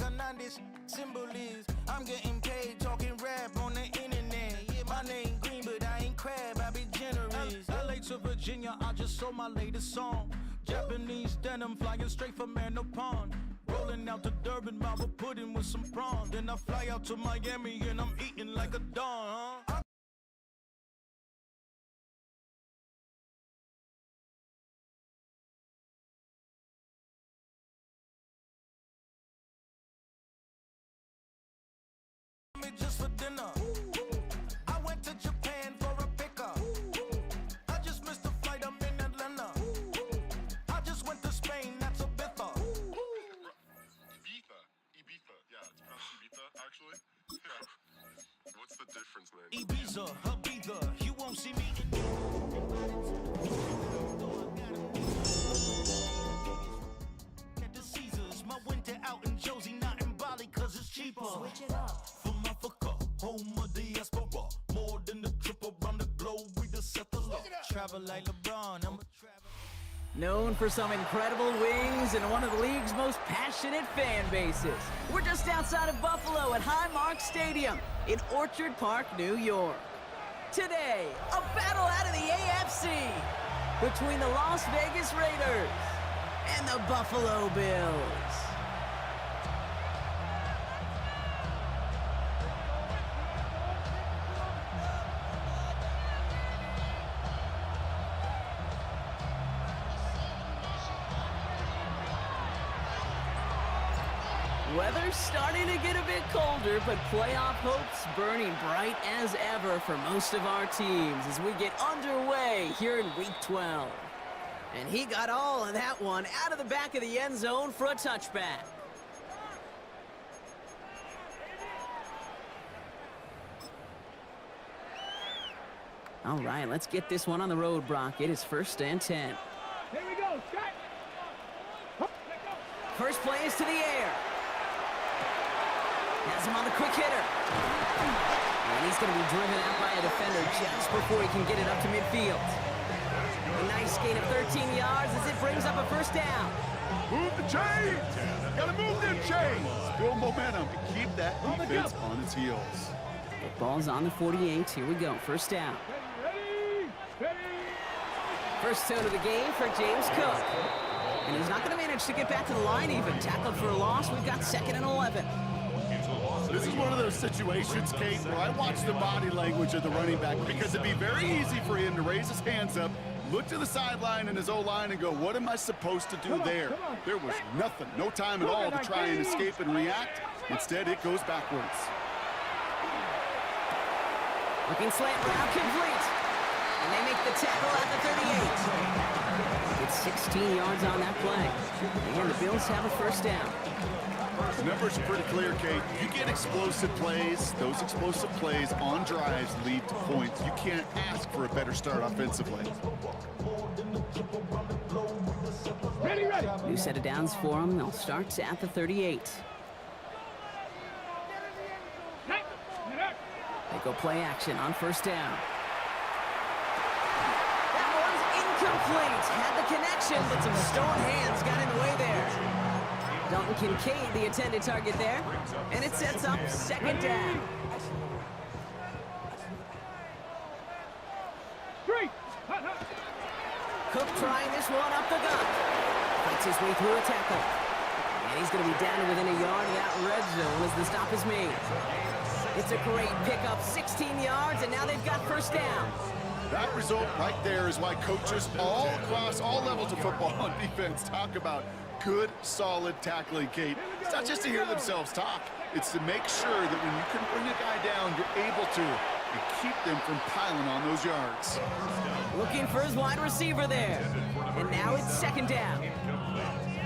a 90s symbol is. I'm getting paid talking rap on the internet. Yeah, my name Green, but I ain't crab, I be generous. LA to Virginia, I just sold my latest song. Japanese denim flying straight from Manapon. Rolling out to Durban, marble pudding with some prawns. Then I fly out to Miami and I'm eating like a don, huh? Just for dinner. I went to Japan for a pickup. I just missed a flight, I'm in Atlanta. I just went to Spain, that's a Ibiza. Ibiza. Yeah, it's pronounced Ibiza, actually. Yeah. What's the difference, man? Ibiza, Ibiza, you won't see me in at the Caesars, my winter out in Josie, not in Bali, cause it's cheaper. Switch it up. From Africa, home of the diaspora, more than the trip around the globe, we just set the law. Travel like LeBron, I'm a travel. Known for some incredible wings and one of the league's most passionate fan bases. We're just outside of Buffalo at Highmark Stadium in Orchard Park, New York. Today, a battle out of the AFC between the Las Vegas Raiders and the Buffalo Bills. Weather's starting to get a bit colder, but playoff hopes burning bright as ever for most of our teams as we get underway here in Week 12. And he got all of that one out of the back of the end zone for a touchback. All right, let's get this one on the road, Brock. It is 1st and 10. Here we go, Scott. First play is to the air. Has him on the quick hitter. And he's going to be driven out by a defender just before he can get it up to midfield. A nice gain of 13 yards as it brings up a first down. Move the chains! Gotta move them chains! Build momentum and keep that defense on its heels. The ball's on the 48. Here we go. First down. Ready! First tone of the game for James Cook. And he's not going to manage to get back to the line even. Tackled for a loss. We've got 2nd and 11. This is one of those situations, Kate, where I watch the body language of the running back because it'd be very easy for him to raise his hands up, look to the sideline and his O-line and go, what am I supposed to do there? There was nothing, no time at all to try and escape and react. Instead, it goes backwards. Looking slant route complete. And they make the tackle at the 38. It's 16 yards on that play. And the Bills have a first down. The numbers are pretty clear, Kate. You get explosive plays. Those explosive plays on drives lead to points. You can't ask for a better start offensively. Ready! New set of downs for them. They'll start at the 38. They go play action on first down. That one's incomplete. Had the connection, but some stone hands got in the way there. Dalton Kincaid, the intended target there. And it sets up 2nd down. Cook trying this one up the gut. Fights his way through a tackle. And he's going to be down to within a yard of that red zone as the stop is made. It's a great pickup, 16 yards, and now they've got first down. That result right there is why coaches all across all levels of football on defense talk about good, solid tackling, Kate. It's not just to hear themselves talk. It's to make sure that when you can bring a guy down, you're able to and keep them from piling on those yards. Looking for his wide receiver there. And now it's 2nd down.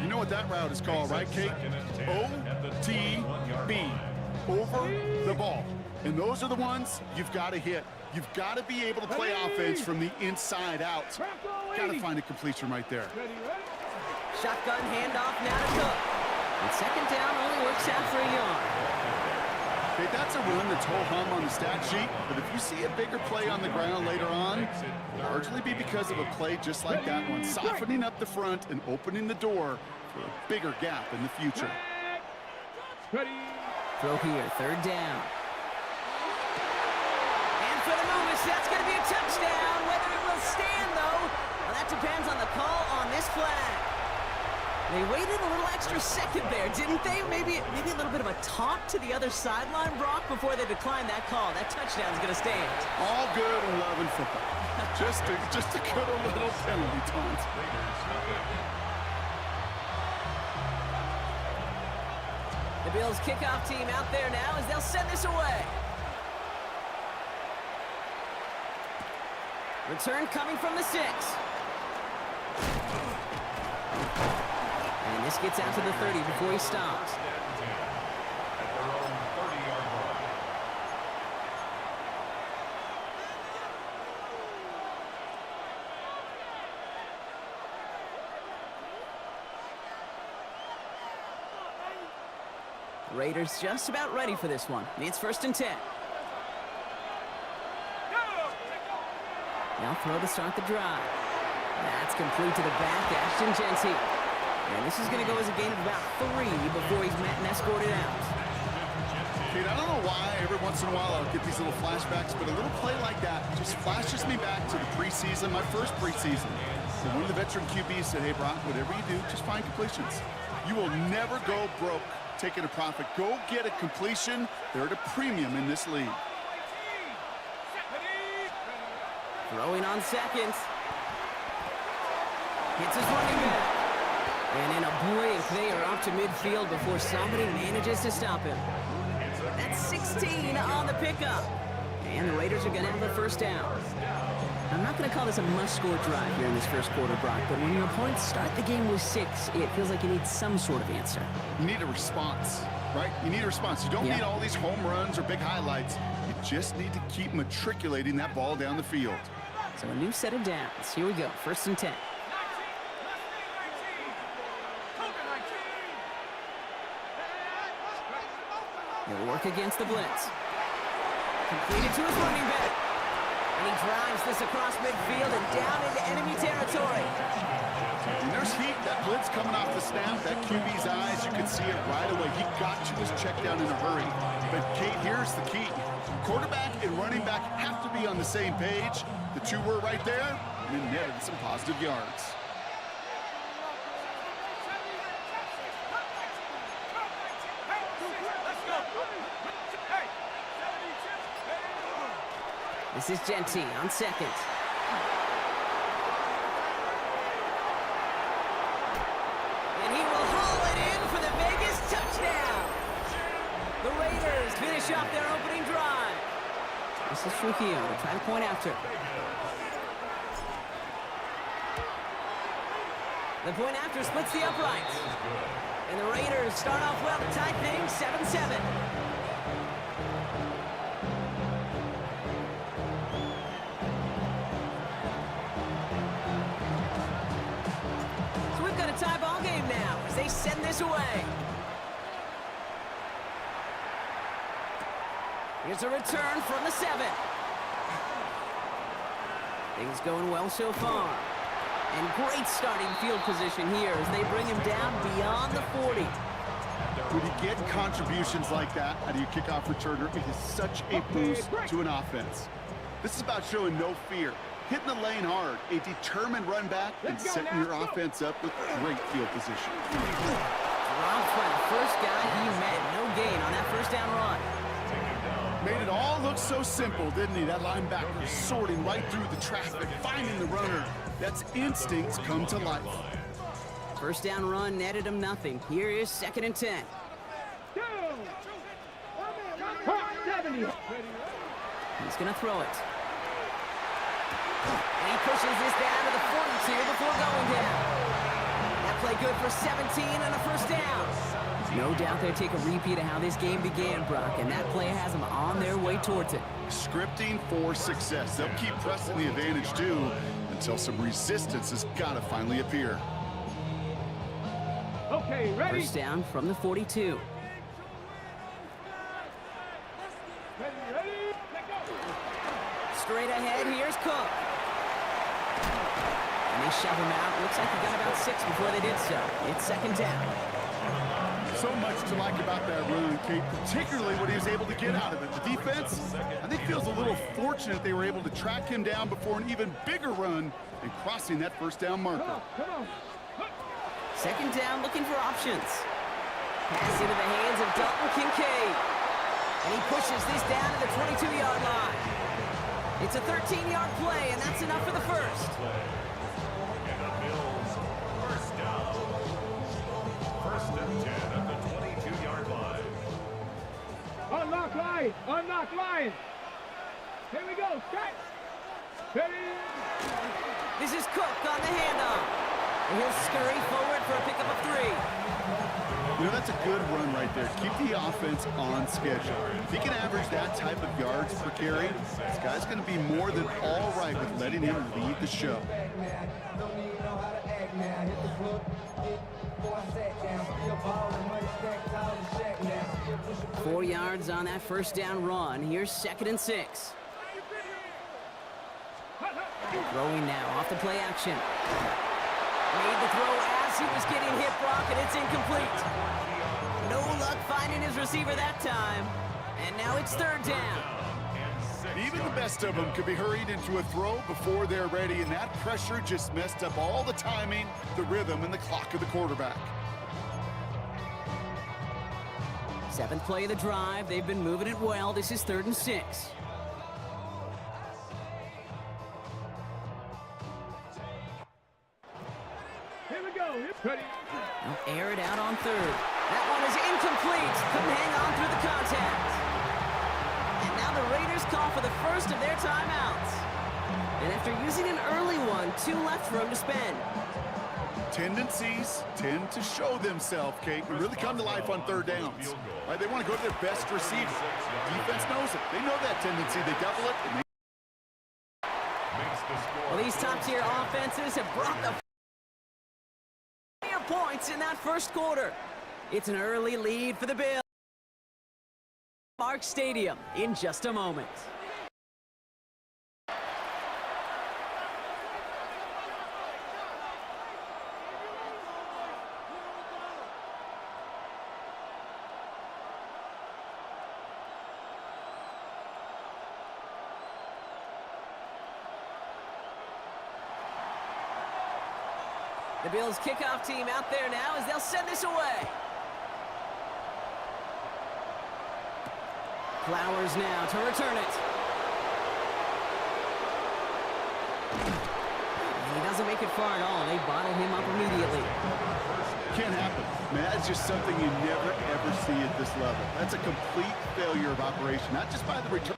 You know what that route is called, right, Kate? OTB. Over the ball. And those are the ones you've got to hit. You've got to be able to play offense from the inside out. Got to find a completion right there. Shotgun handoff now to Cook. And 2nd down only works out for a yard. Okay, that's a run that's ho-hum on the stat sheet, but if you see a bigger play on the ground later on, it'll largely be because of a play just like that one, softening up the front and opening the door for a bigger gap in the future. Ready. Throw here, third down. And for the Moose, that's going to be a touchdown. Whether it will stand, though, well, that depends on the call on this flag. They waited a little extra second there, didn't they? Maybe a little bit of a talk to the other sideline, Brock, before they declined that call. That touchdown's going to stand. All good and love and football. just a good little penalty taunt. The Bills kickoff team out there now as they'll send this away. Return coming from the 6. And this gets out to the 30 before he stops. Raiders just about ready for this one. It's 1st and 10. Now throw to start the drive. That's complete to the back, Ashton Jeanty. And this is going to go as a gain of about 3 before he's met and escorted out. Kate, I don't know why every once in a while I'll get these little flashbacks, but a little play like that just flashes me back to the preseason, my first preseason. And one of the veteran QBs said, hey, Brock, whatever you do, just find completions. You will never go broke taking a profit. Go get a completion. They're at a premium in this league. Throwing on seconds. Hits his running back. And in a blink, they are up to midfield before somebody manages to stop him. That's 16 on the pickup. And the Raiders are going to have a 1st down. I'm not going to call this a must-score drive here in this first quarter, Brock, but when your opponents start the game with 6, it feels like you need some sort of answer. You need a response, right? You need a response. You don't need all these home runs or big highlights. You just need to keep matriculating that ball down the field. So a new set of downs. Here we go, 1st and 10. He'll work against the blitz. Completed to his running back. And he drives this across midfield and down into enemy territory. And there's heat. That blitz coming off the snap, that QB's eyes, you can see it right away. He got to his check down in a hurry. But, Kate, here's the key. Quarterback and running back have to be on the same page. The two were right there, and then netted some positive yards. This is Jeanty on 2nd. And he will haul it in for the Vegas touchdown. The Raiders finish off their opening drive. This is Trujillo to try to point after. The point after splits the uprights. And the Raiders start off well to tie things 7-7. Tie ball game now as they send this away. Here's a return from the 7. Things going well so far. And great starting field position here as they bring him down beyond the 40. When you get contributions like that out of your kickoff returner, it is such a boost to an offense. This is about showing no fear. Hitting the lane hard, a determined run back, and setting your offense up with great field position. Dropped by the first guy he met. No gain on that 1st down run. Made it all look so simple, didn't he? That linebacker sorting right through the traffic, finding the runner. That's instincts come to life. 1st down run netted him nothing. Here is 2nd and 10. He's going to throw it. And he pushes this down to the 42 before going down. That play good for 17 and a 1st down. No doubt they'll take a repeat of how this game began, Brock, and that play has them on their way towards it. Scripting for success. They'll keep pressing the advantage, too, until some resistance has got to finally appear. Okay, ready? 1st down from the 42. Ready? Let go. Straight ahead, here's Cook. And they shove him out. Looks like he got about 6 before they did so. It's 2nd down. so much to like about that run, Kate, particularly what he was able to get out of it. The defense, I think, feels a little fortunate they were able to track him down before an even bigger run and crossing that first down marker. Come on. Second down, looking for options. Pass into the hands of Dalton Kincaid. And he pushes this down to the 22-yard line. It's a 13-yard play, and that's enough for the first. And the Bills, first down. First and 10 at the 22-yard line. Unlock line. Here we go, set. Ready. This is Cook on the handoff. And he'll scurry forward for a pickup of 3. You know, that's a good run right there. Keep the offense on schedule. If he can average that type of yards per carry, this guy's going to be more than all right with letting him lead the show. 4 yards on that first down run. Here's 2nd and 6. Throwing now off the play action. Made the throw as he was getting hit, Brock, and it's incomplete. No luck finding his receiver that time. And now it's 3rd down. Even the best of them could be hurried into a throw before they're ready, and that pressure just messed up all the timing, the rhythm, and the clock of the quarterback. 7th play of the drive. They've been moving it well. This is 3rd and 6. Here we go. Ready. They'll air it out on 3rd. That one is incomplete. Couldn't hang on through the contact. And now the Raiders call for the first of their timeouts. And after using an early one, 2 left for him to spend. Tendencies tend to show themselves, Kate, and really come to life on 3rd downs. Right? They want to go to their best receiver. Defense knows it. They know that tendency. They double it. And Well, these top-tier offenses have brought the points in that first quarter. It's an early lead for the Bills. Mark Stadium in just a moment. The Bills kickoff team out there now as they'll send this away. Flowers now to return it. He doesn't make it far at all. They bottle him up immediately. can't happen. Man, that's just something you never, ever see at this level. That's a complete failure of operation, not just by the return.